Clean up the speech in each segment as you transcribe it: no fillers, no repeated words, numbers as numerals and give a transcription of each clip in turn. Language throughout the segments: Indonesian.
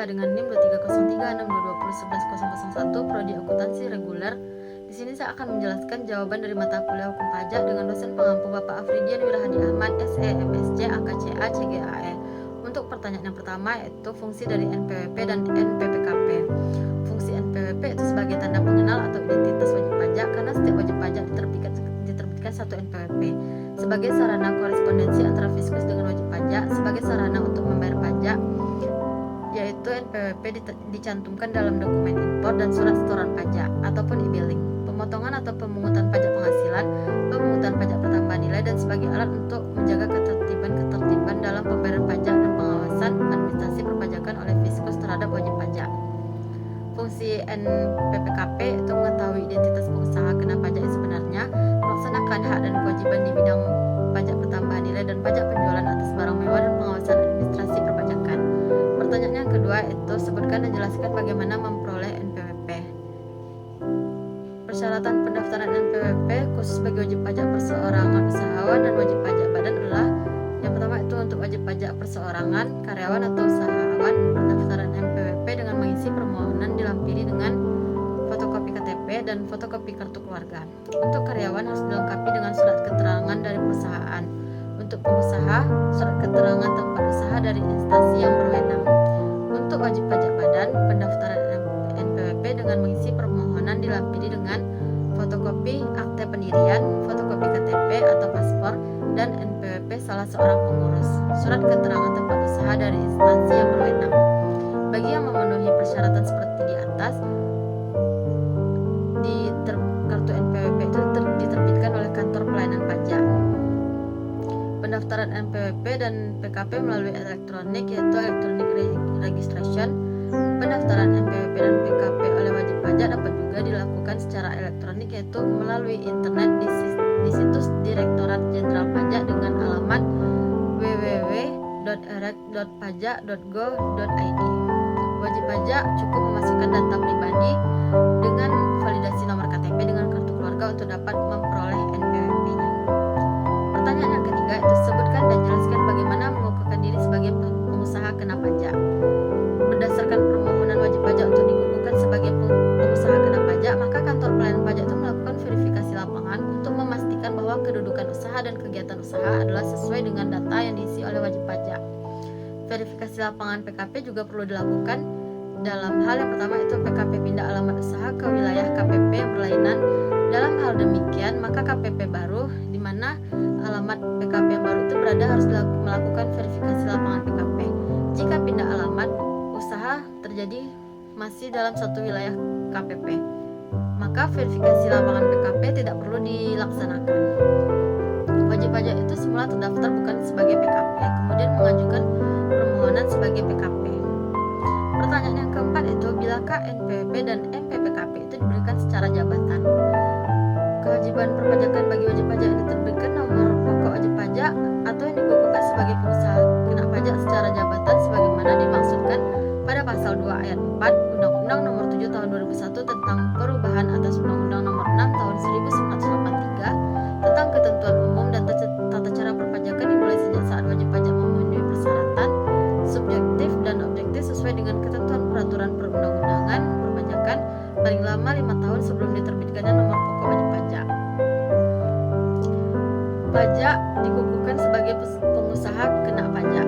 dengan NIM 23036220110001 Prodi Akuntansi Reguler. Di sini saya akan menjelaskan jawaban dari mata kuliah Hukum Pajak dengan dosen pengampu Bapak Afridian Wirahadi Ahmad, SE, MSc, AKCA, CGAE. Untuk pertanyaan yang pertama yaitu fungsi dari NPWP dan NPPKP. Fungsi NPWP itu sebagai tanda pengenal atau identitas wajib pajak karena setiap wajib pajak diterbitkan satu NPWP sebagai sarana korespondensi antara fiskus dengan wajib pajak sebagai sarana untuk membayar pajak, yaitu NPWP dicantumkan dalam dokumen impor dan surat setoran pajak ataupun e-billing, pemotongan atau pemungutan pajak penghasilan, pemungutan pajak pertambahan nilai dan sebagai alat untuk menjaga ketertiban dalam pembayaran pajak dan pengawasan administrasi perpajakan oleh fiskus terhadap wajib pajak. Fungsi NPPKP itu mengetahui identitas pengusaha kena pajak yang sebenarnya, melaksanakan hak dan kewajiban di bidang pajak pertambahan nilai dan pajak penjualan atas barang mewah dan pengawasan administrasi perpajakan. Pertanyaan yang kedua itu sebutkan dan jelaskan bagaimana memperoleh NPWP. Persyaratan pendaftaran NPWP khusus bagi wajib pajak perseorangan usahawan dan wajib pajak badan adalah yang pertama itu untuk wajib pajak perseorangan, karyawan atau usahawan, pendaftaran NPWP dengan mengisi permohonan dilampiri dengan fotokopi KTP dan fotokopi kartu keluarga. Untuk karyawan harus dilengkapi dengan surat keterangan dari perusahaan. Untuk pengusaha, surat keterangan tempat usaha dari instansi yang berwenang. Untuk wajib pajak badan, pendaftaran NPWP dengan mengisi permohonan dilampiri dengan fotokopi akte pendirian, fotokopi KTP atau paspor, dan NPWP salah seorang pengurus, surat keterangan tempat usaha dari instansi yang berwenang. Bagi yang memenuhi persyaratan seperti di atas, kartu NPWP itu diterbitkan oleh kantor pelayanan pajak. Pendaftaran NPWP dan PKP melalui elektronik yaitu electronic registration. Pendaftaran NPWP dan PKP oleh wajib pajak dapat juga dilakukan secara elektronik yaitu melalui internet di situs Direktorat Jenderal Pajak dengan alamat www.erek.pajak.go.id. Wajib pajak cukup memasukkan data pribadi dengan validasi nomor KTP dengan kartu keluarga untuk dapat memperoleh NPWP-nya. Pertanyaan yang ketiga itu sebutkan dan jelaskan bagaimana mengukuhkan diri sebagai pengusaha kena pajak. Berdasarkan permohonan wajib pajak untuk dikukuhkan sebagai pengusaha kena pajak, maka kantor pelayanan pajak itu melakukan verifikasi lapangan untuk memastikan bahwa kedudukan usaha dan kegiatan usaha adalah sesuai dengan data yang diisi oleh wajib pajak. Verifikasi lapangan PKP juga perlu dilakukan dalam hal yang pertama itu PKP pindah alamat usaha ke wilayah KPP yang berlainan. Dalam hal demikian, maka KPP baru di mana alamat PKP yang baru itu berada harus melakukan verifikasi lapangan PKP. Jika pindah alamat usaha terjadi masih dalam satu wilayah KPP, maka verifikasi lapangan PKP tidak perlu dilaksanakan. Wajib pajak itu semula terdaftar bukan sebagai PKP, kemudian mengajukan permohonan sebagai PKP. Pertanyaan yang keempat itu, bilakah NPWP dan NPPKP itu diberikan secara jabatan? Kewajiban perpajakan bagi wajib pajak yang diterbitkan nomor pokok wajib pajak atau yang dikukuhkan sebagai pengusaha kena pajak secara jabatan sebagaimana dimaksudkan pada pasal 2 ayat 4 Undang-Undang Nomor 7 Tahun 2001 tentang perubahan atas Undang-Undang Nomor 6 Tahun 1983 tentang ketentuan umum dan tata cara perpajakan dimulai sejak saat wajib pajak memenuhi persyaratan subjektif dan objektif sesuai dengan ketentuan peraturan perundang-undangan perpajakan paling lama 5 tahun sebelum diterbitkannya nomor pokok wajib pajak. Pajak dikukuhkan sebagai pengusaha kena pajak.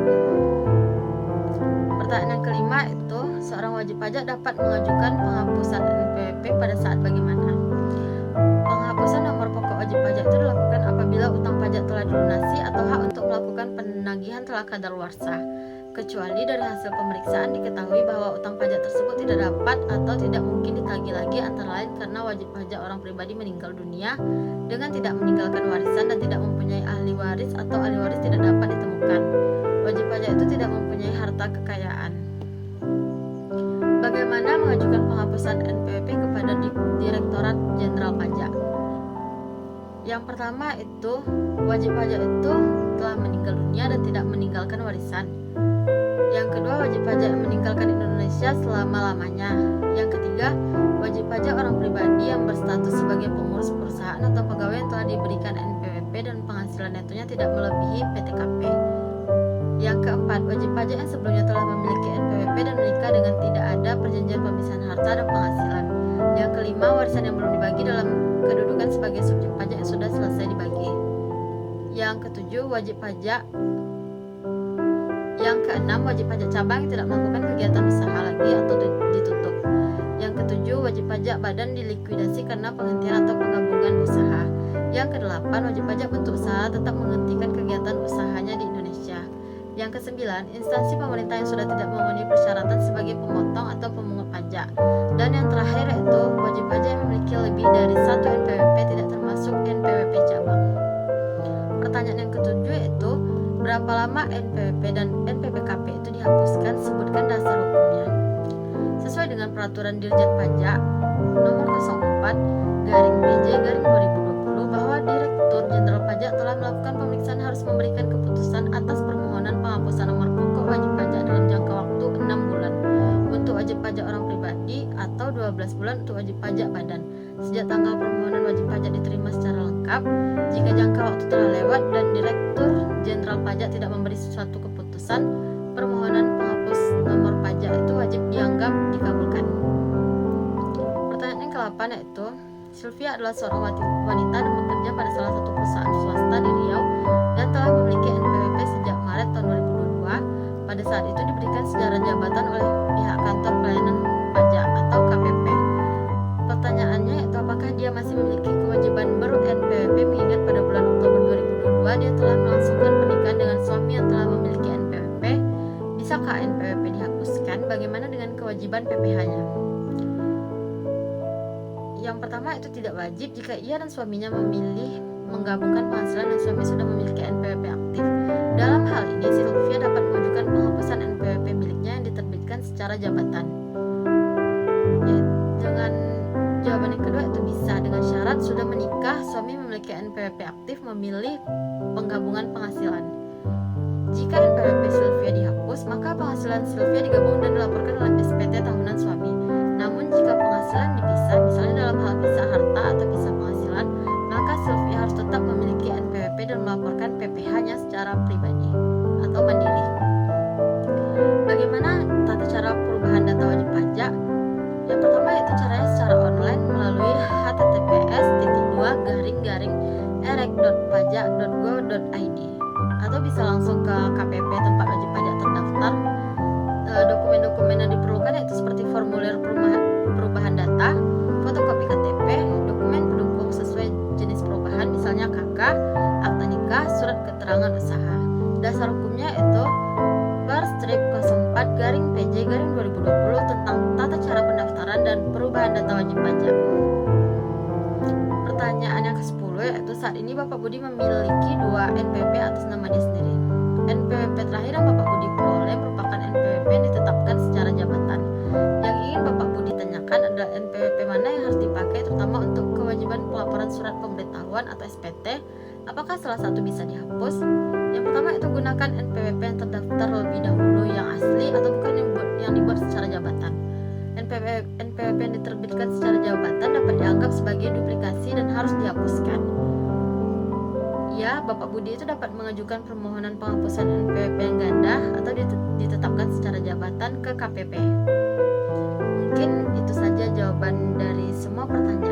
Pertanyaan yang kelima itu, seorang wajib pajak dapat mengajukan penghapusan NPWP pada saat bagaimana? Penghapusan nomor pokok wajib pajak itu dilakukan apabila utang pajak telah dilunasi atau hak untuk melakukan penagihan telah kadaluarsa, kecuali dari hasil pemeriksaan diketahui bahwa utang pajak tersebut tidak dapat atau tidak mungkin ditagih lagi, antara lain karena wajib pajak orang pribadi meninggal dunia dengan tidak meninggalkan warisan dan tidak mempunyai ahli waris atau ahli waris tidak dapat ditemukan. Wajib pajak itu tidak mempunyai harta kekayaan. Bagaimana mengajukan penghapusan NPWP kepada Direktorat Jenderal Pajak? Yang pertama itu, wajib pajak itu telah meninggal dunia dan tidak meninggalkan warisan. Yang kedua, wajib pajak yang meninggalkan Indonesia selama-lamanya. Yang ketiga, wajib pajak orang pribadi yang berstatus sebagai pengurus perusahaan atau pegawai yang telah diberikan NPWP dan penghasilan netonya tidak melebihi PTKP. Yang keempat, wajib pajak yang sebelumnya telah memiliki NPWP dan menikah dengan tidak ada perjanjian pemisahan harta dan penghasilan. Yang kelima, warisan yang belum dibagi dalam kedudukan sebagai subjek pajak yang sudah selesai dibagi. Yang ketujuh, wajib pajak. Yang keenam, wajib pajak cabang yang tidak melakukan kegiatan usaha lagi atau ditutup. Yang ketujuh, wajib pajak badan dilikuidasi karena penghentian atau penggabungan usaha. Yang kedelapan, wajib pajak bentuk usaha tetap menghentikan kegiatan usahanya di Indonesia. Yang kesembilan, instansi pemerintah yang sudah tidak memenuhi persyaratan sebagai pemotong atau pemungut pajak. Dan yang terakhir yaitu wajib pajak yang memiliki lebih dari satu NPWP tidak termasuk NPWP cabang. Pertanyaan yang ketujuh yaitu berapa lama NPWP dan NPWP itu dihapuskan, sebutkan dasar hukumnya. Sesuai dengan peraturan Dirjen Pajak nomor 04/PJ/2020 bahwa Direktur Jenderal Pajak telah melakukan pemeriksaan harus memberikan keputusan atas permohonan penghapusan nomor pokok wajib pajak dalam jangka waktu 6 bulan untuk wajib pajak orang pribadi atau 12 bulan untuk wajib pajak badan sejak tanggal permohonan wajib pajak diterima secara lengkap. Jika jangka waktu telah lewat dan Direktur Jenderal Pajak tidak memberi suatu keputusan, permohonan penghapus nomor pajak itu wajib dianggap dikabulkan. Pertanyaan yang ke-8 yaitu Sylvia adalah seorang wanita dan bekerja pada salah satu perusahaan swasta di Riau dan telah memiliki NPWP sejak Maret tahun 2022. Pada saat itu diberikan sejarah jabatan oleh pihak kantor pelayanan pajak atau KPP. Pertanyaannya yaitu apakah dia masih memiliki kewajiban ber-NPWP mengingat pada bulan Oktober 2022 dia telah melangsungkan pernikahan dengan suami yang telah memiliki NPWP. Bisakah NPWP dihapuskan? Bagaimana dengan kewajiban PPh-nya? Yang pertama itu tidak wajib jika ia dan suaminya memilih menggabungkan penghasilan dan suami sudah memiliki NPWP aktif. Dalam hal ini, Sylvia dapat mengajukan penghapusan NPWP miliknya yang diterbitkan secara jabatan. Dengan jawaban yang kedua itu bisa dengan syarat sudah menikah, suami memiliki NPWP aktif, memilih penggabungan penghasilan. Jika NPWP Sylvia dihapus, maka penghasilan Sylvia digabung dan dilaporkan oleh SPT tahunan suami. Namun jika penghasilan dipisah, misalnya dalam hal pisah harta atau pisah penghasilan, maka Sylvia harus tetap memiliki NPWP dan melaporkan PPh-nya secara pribadi atau mandiri. Bagaimana tata cara perubahan data wajib pajak? Yang pertama yaitu caranya secara online melalui https://erek.pajak.go.id atau bisa langsung ke KPP tempat wajib pajak terdaftar. Dokumen-dokumen yang diperlukan yaitu seperti formulir perubahan data, fotokopi KTP, dokumen pendukung sesuai jenis perubahan misalnya KK, akta nikah, surat keterangan usaha. Dasar hukumnya yaitu Per/04/PJ/2020 tentang tata cara pendaftaran dan perubahan data wajib pajak. Pertanyaan yang ke-10 yaitu saat ini Bapak Budi memiliki 2 NPWP atas nama dia sendiri. NPWP terakhir yang Bapak Budi peroleh merupakan NPWP yang ditetapkan secara jabatan. Yang ingin Bapak Budi tanyakan adalah NPWP mana yang harus dipakai terutama untuk kewajiban pelaporan surat pemberitahuan atau SPT. Apakah salah satu bisa dihapus? Yang pertama itu gunakan NPWP yang terdaftar lebih dahulu yang asli atau bukan yang dibuat secara jabatan. NPWP yang diterbitkan secara jabatan dapat dianggap sebagai duplikasi dan harus dihapuskan. Ya, Bapak Budi itu dapat mengajukan permohonan penghapusan NPWP yang ganda atau ditetapkan secara jabatan ke KPP. Mungkin itu saja jawaban dari semua pertanyaan.